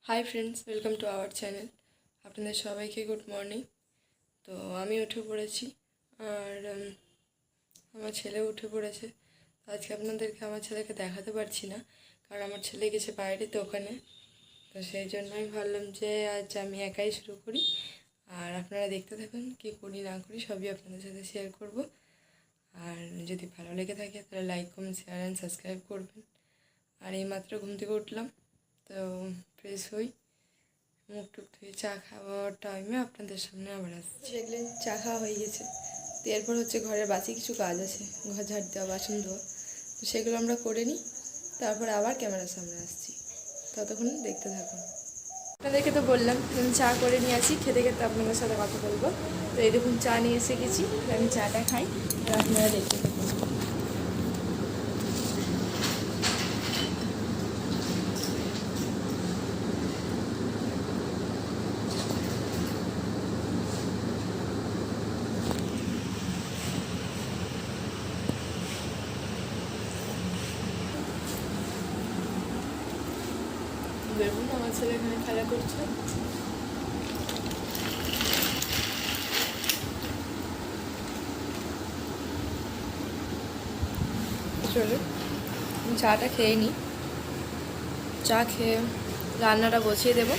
Hi friends, welcome to our channel. আপনাদের সবাইকে good morning. তো আমি উঠে পড়েছি আর আমার ছেলেও উঠে পড়েছে। আজকে আপনাদেরকে আমার ছেলেকে দেখাতে পারছি না, কারণ আমার ছেলে গেছে বাইরে দোকানে। তো সেই জন্য আমি ভাবলাম যে আজ আমি একাই শুরু করি, আর আপনারা দেখতে থাকুন কী করি না করি সবই আপনাদের সাথে শেয়ার করব। আর যদি ভালো লেগে থাকে তাহলে like, comment, share and subscribe করবেন। আর এইমাত্র ঘুম থেকে উঠলাম, তো ফ্রেশ হই, মুখ টুক ধুয়ে চা খাওয়ার টাইমে আপনাদের সামনে আবার আসছি। দেখলেন চা খাওয়া হয়ে গেছে। তো এরপর হচ্ছে ঘরের বাকি কিছু কাজ আছে, ঘর ঝাড় দেওয়া, বাসন ধোয়া, তো সেগুলো আমরা করে নিই, তারপরে আবার ক্যামেরার সামনে আসছি। ততক্ষণ দেখতে থাকুন। আপনাদেরকে তো বললাম আমি চা করে নিয়ে আসি, খেতে খেতে আপনাদের সাথে কথা বলবো। তো এই দেখুন চা নিয়ে এসে গেছি, আমি চাটা খাই আর আপনারা দেখতে থাকুন। দেখুন আমার ছেলে এখানে খেলা করছে। চলো চাটা খেয়ে নিই, চা খেয়ে রান্নাটা বসিয়ে দেবো,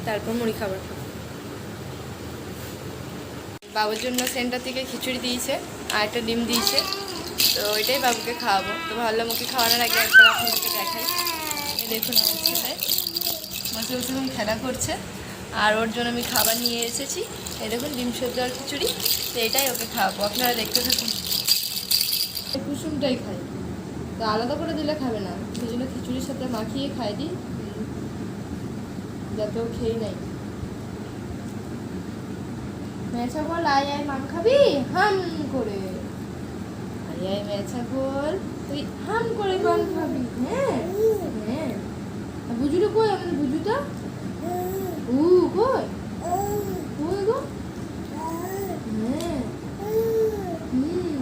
তারপর মুড়ি খাবার খাবো। বাবুর জন্য সেন্টার থেকে খিচুড়ি দিয়েছে আর একটা ডিম দিয়েছে, তো ওইটাই বাবুকে খাওয়াবো। তো ভাবলাম ওকে খাওয়ানোর আগে একবার আপনাদেরকে দেখাই। দেখুন আমার ছেলে বসে বসে খেলা করছে, আর ওর জন্য আমি খাবার নিয়ে এসেছি। এই দেখুন ডিম সেদ্ধ আর খিচুড়ি, তো এটাই ওকে খাওয়াবো, আপনারা দেখতে থাকুন। কুসুমটাই খাই, তো আলাদা করে দিলে খাবে না, সেই জন্য খিচুড়ির সাথে মাখিয়ে খাই দিই, যাতে ও খেয়ে নেয়। মেছা বল আয় আয় মাম খাবি হাম করে, আয় আয় মেছা বল তুই হাম করে মাম খাবি। হ্যাঁ হ্যাঁ, বুঝুটা কই আমাদের বুঝুটা? উ কই কই গো? হ্যাঁ হুম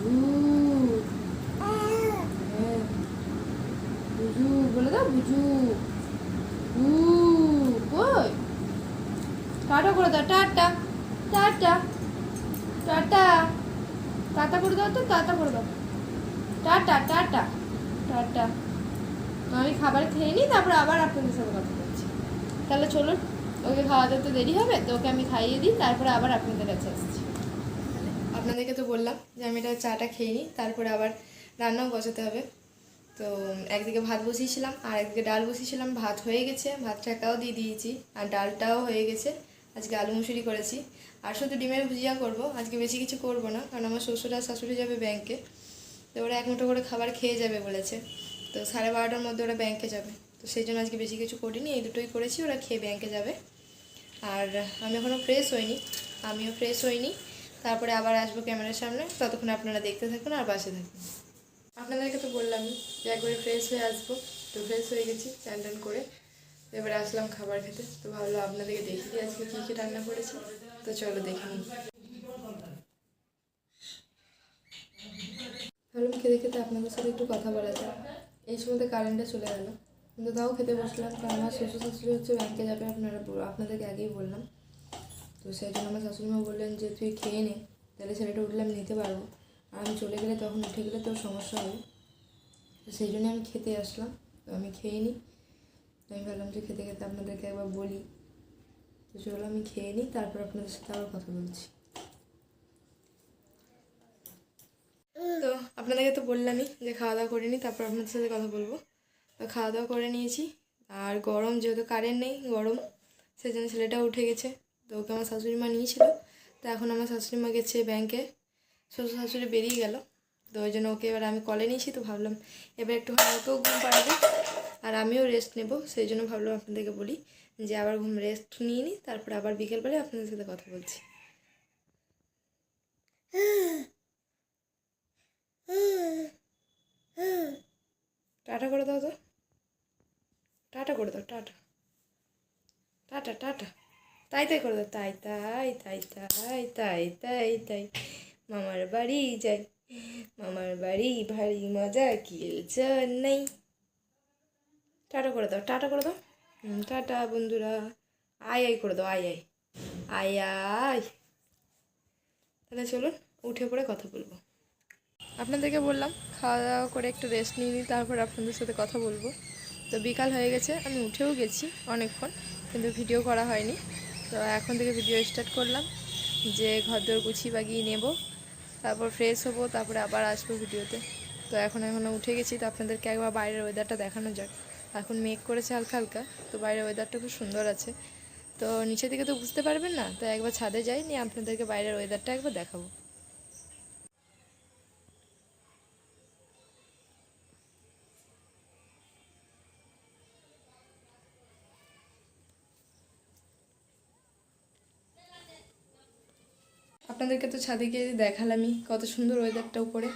বুঝু, হ্যাঁ বুঝু বলে দাও বুঝু। উ কই? টাটা করে দাও, টাটা টাটা টাটা টাটা করে দাও, তো টাটা করে দাও, টাটা টাটা টাটা। আমি খাবার খেয়ে নিই, তারপর আবার আপনাদের সাথে কথা বলছি। তাহলে চলুন, ওকে খাওয়াতে তো দেরি হবে, তো ওকে আমি খাইয়ে দিই, তারপরে আবার আপনাদের কাছে আসছি। আপনাদেরকে তো বললাম যে আমি এটা চাটা খেয়ে নিই, তারপরে আবার রান্নাও বসাতে হবে। তো একদিকে ভাত বসিয়েছিলাম আর একদিকে ডাল বসিয়েছিলাম, ভাত হয়ে গেছে, ভাত টাকাও দিয়ে দিয়েছি আর ডালটাও হয়ে গেছে। আজকে আলু মুসুরি করেছি আর শুধু ডিমের ভুজিয়া করব, আজকে বেশি কিছু করব না, কারণ আমার শ্বশুর আর শাশুড়ি যাবে ব্যাংকে, তো ওরা এক মুঠো করে খাবার খেয়ে যাবে বলেছে। তো 12:30টার মধ্যে ওরা ব্যাংকে যাবে, তো সেই জন্য আজকে বেশি কিছু করিনি, এই দুটোই করেছি, ওরা খেয়ে ব্যাংকে যাবে। আর আমি এখনও ফ্রেশ হইনি, আমিও ফ্রেশ হইনি, তারপরে আবার আসবো ক্যামেরার সামনে, ততক্ষণ আপনারা দেখতে থাকুন আর পাশে থাকুন। আপনাদেরকে তো বললামই যে একবারে ফ্রেশ হয়ে আসবো, তো ফ্রেশ হয়ে গেছি স্নান টান করে, এবারে আসলাম খাবার খেতে। তো ভাবলাম আপনাদেরকে দেখি আজকে কী কী রান্না করেছি, তো চলো দেখে নিই। ভাবলাম খেতে খেতে আপনাদের সাথে একটু কথা বলা যায়। এই সময়তে কারেন্টটা চলে গেল, কিন্তু তাও খেতে বসলাম, কারণ আমার শ্বশুর শাশুড়ি হচ্ছে ব্যাংকে যাবে, আপনাদেরকে আগেই বললাম। তো সেই জন্য আমার শাশুড়িমা বললেন যে তুই খেয়ে নে, তাহলে ছেলেটা উঠলে আমি নিতে পারবো, আর আমি চলে গেলে তখন উঠে গেলে তোর সমস্যা হবে। তো সেই জন্য আমি খেতে আসলাম, তো আমি খেয়ে নিই। আমি ভাবলাম যে খেতে খেতে আপনাদেরকে একবার বলি, তো চলো আমি খেয়ে নিই, তারপর আপনাদের সাথে আবার কথা বলছি। তো আপনাদেরকে তো বললামই যে খাওয়া দাওয়া করে নিই, তারপর আপনাদের সাথে কথা বলবো। তো খাওয়া দাওয়া করে নিয়েছি, আর গরম যেহেতু কারেন্ট নেই, গরম, সেই জন্য ছেলেটাও উঠে গেছে। তো ওকে আমার শাশুড়ি মা নিয়েছিল, তো এখন আমার শাশুড়ি মা গেছে ব্যাংকে, শ্বশুর শাশুড়ি বেরিয়ে গেল, তো ওই জন্য ওকে এবার আমি কলে নিয়েছি। তো ভাবলাম এবার একটুখানি ওকেও ঘুম পাড়াবে আর আমিও রেস্ট নেব, সেই জন্য ভাবলাম আপনাদেরকে বলি যে আবার রেস্ট নিয়ে নিই, তারপর আবার বিকেলবেলায় আপনাদের সাথে কথা বলছি। টাটা করে দাও তো, টাটা করে দাও, টাটা টাটা টাটা, তাই তাই করে দাও, তাই তাই তাই তাই তাই তাই তাই, মামার বাড়ি যাই, মামার বাড়ি ভারী মজা কি নেই। টাটা করে দাও, টাটা করে দাও। টাটা বন্ধুরা। আয় আয় করে দাও, আয় আয় আয় আয়। তাহলে চলুন উঠে পড়ে কথা বলবো। আপনাদেরকে বললাম খাওয়া দাওয়া করে একটু রেস্ট নিয়ে নিই, তারপর আপনাদের সাথে কথা বলবো। তো বিকাল হয়ে গেছে, আমি উঠেও গেছি অনেকক্ষণ, কিন্তু ভিডিও করা হয়নি। তো এখন থেকে ভিডিও স্টার্ট করলাম, যে ঘরদোর গুছিয়ে বাগিয়ে নেব, তারপর ফ্রেশ হবো, তারপরে আবার আসবো ভিডিওতে। তো এখনও উঠে গেছি, তো আপনাদেরকে একবার বাইরের ওয়েদারটা দেখানো যাক। এখন মেঘ করেছে হালকা হালকা, তো বাইরের ওয়েদারটা খুব সুন্দর আছে। তো নিচে থেকে তো বুঝতে পারবেন না, তো একবার ছাদে যাই, নিয়ে আপনাদেরকে বাইরের ওয়েদারটা একবার দেখাবো। আপনাদেরকে তো ছাদে গিয়ে দেখালামই কত সুন্দর ওয়েদারটা উপরে।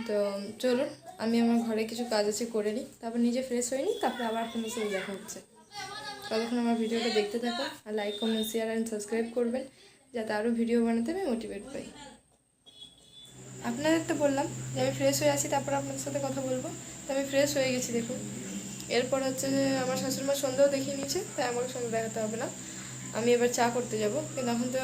তো চলুন আমি আমার ঘরে কিছু কাজ আছে করে নিই, তারপর নিজে ফ্রেশ হয়ে নিই, তারপরে আবার আপনাদের সাথে দেখা হচ্ছে। ততক্ষণ আমার ভিডিওটা দেখতে থাকুন, আর like comment share and subscribe করবেন, যাতে আরও ভিডিও বানাতে আমি মোটিভেট পাই। আপনাদের তো বললাম যে আমি ফ্রেশ হয়ে আসি, তারপর আপনাদের সাথে কথা বলবো। তো আমি ফ্রেশ হয়ে গেছি দেখুন। এরপর হচ্ছে যে আমার শাশুড়িমা সন্ধ্যাও দেখিয়ে নিয়েছে, তাই আমাকে সন্ধ্যা দেখাতে হবে না। আমি এবার চা করতে যাব, কিন্তু এখন তো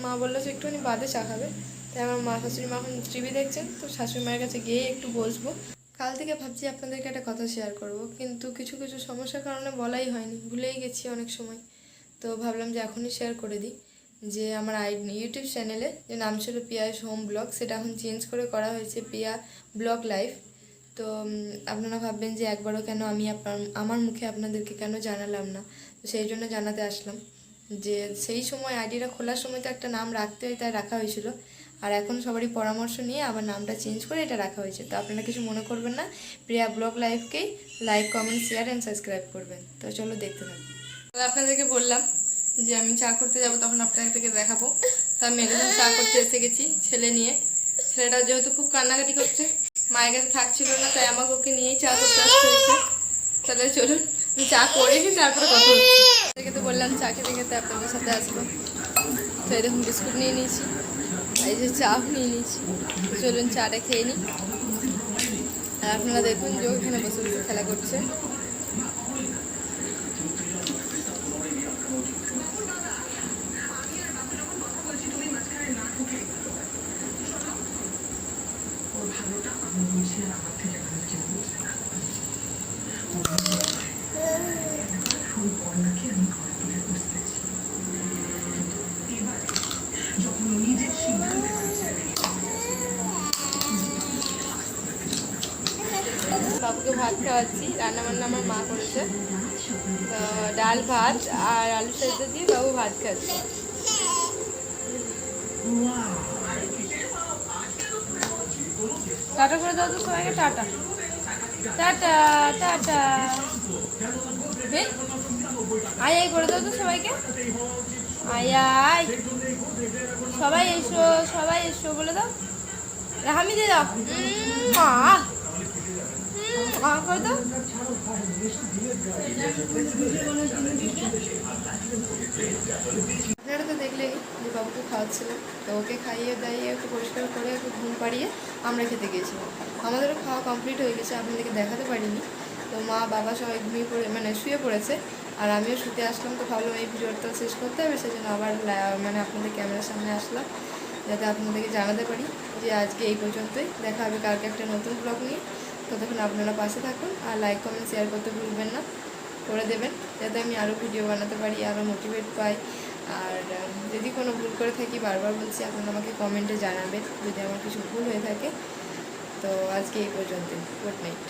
মা বললো যে একটুখানি বাদে চা খাবে। তাই আমার শাশুড়ি মা এখন টিভি দেখছেন, তো শাশুড়ি মায়ের কাছে গিয়ে একটু বসবো। কাল থেকে ভাবছি আপনাদেরকে একটা কথা শেয়ার করব, কিন্তু কিছু কিছু সমস্যার কারণে বলাই হয়নি, ভুলেই গেছি অনেক সময়। তো ভাবলাম যে এখনই শেয়ার করে দিই, যে আমার ইউটিউব চ্যানেলে যে নাম ছিল পিয়াস হোম ব্লগ, সেটা এখন চেঞ্জ করে করা হয়েছে পিয়া ব্লগ লাইফ। তো আপনারা ভাববেন যে একবারও কেন আমি আমার মুখে আপনাদেরকে কেন জানালাম না, তো সেই জন্য জানাতে আসলাম। যে সেই সময় আইডিটা খোলার সময় তো একটা নাম রাখতে হয়, তাই রাখা হয়েছিল। আর এখন সবারই পরামর্শ নিয়ে আবার নামটা চেঞ্জ করে এটা রাখা হয়েছে। তো আপনারা কিছু মনে করবেন না, প্রিয়া ব্লগ লাইফকেই like comment share and subscribe করবেন। তো চলো দেখতে থাকুন। আপনাদেরকে বললাম যে আমি চা করতে যাব, তখন আপনাদেরকে দেখাবো। তো আমি একদম চা করতে এসে গেছি ছেলে নিয়ে। ছেলেটা যেহেতু খুব কান্নাকাটি করছে, মায়ের কাছে থাকছিল না, তাই আমাকে ওকে নিয়েই চা করতে আসতে হয়েছে। তাহলে চলুন আমি চা করে নিই, তারপরে কথা হচ্ছে। আপনাদেরকে তো বললাম চা খেতে খেতে আপনাদের সাথে আসবো। তো এরকম বিস্কুট নিয়ে নিয়েছি, এই যে চাও নিয়ে নিয়েছি। চলুন চাটা খেয়ে নিই। আর আপনারা দেখুন যে ওখানে বসে বসে খেলা করছে। বাবুকে ভাত খাওয়াচ্ছি, রান্নাবান্না আমার মা করেছে। তো ডাল ভাত আর আলু সেদ্ধ দিয়ে বাবু ভাত খাচ্ছে। টাটা করে দাও তো সবাইকে, টাটা টাটা টাটা। আয় আয় করে দাও তো সবাইকে, আয় আয়, সবাই এসো সবাই এসো বলে দাও, হামি দিয়ে দাও, মা করে দাও। আপনারা তো দেখলেই যে বাবুকে খাওয়াচ্ছিলাম, তো ওকে খাইয়ে দাইয়ে একটু পরিষ্কার করে একটু ঘুম পাড়িয়ে আমরা খেতে গিয়েছিলাম। আমাদেরও খাওয়া কমপ্লিট হয়ে গেছে, আপনাদেরকে দেখাতে পারিনি। তো মা বাবা সবাই ঘুমিয়ে পড়ে শুয়ে পড়েছে, আর আমিও শুতে আসলাম। তো ভাবলাম এই ভিডিওটা শেষ করতে হবে, সেই জন্য আবার আপনাদের ক্যামেরার সামনে আসলাম, যাতে আপনাদেরকে জানাতে পারি যে আজকে এই পর্যন্তই। দেখা হবে কালকে একটা নতুন ব্লগ নিয়ে। ততক্ষণ আপনারা পাশে থাকুন, আর লাইক কমেন্ট শেয়ার করতে ভুলবেন না, করে দেবেন, যাতে আমি আরও ভিডিও বানাতে পারি, আরও মোটিভেট পাই। আর যদি কোনো ভুল করে থাকি, বারবার বলছি, আপনারা আমাকে কমেন্টে জানাবেন যদি আমার কিছু ভুল হয়ে থাকে। তো আজকে এই পর্যন্তই, গুড নাইট।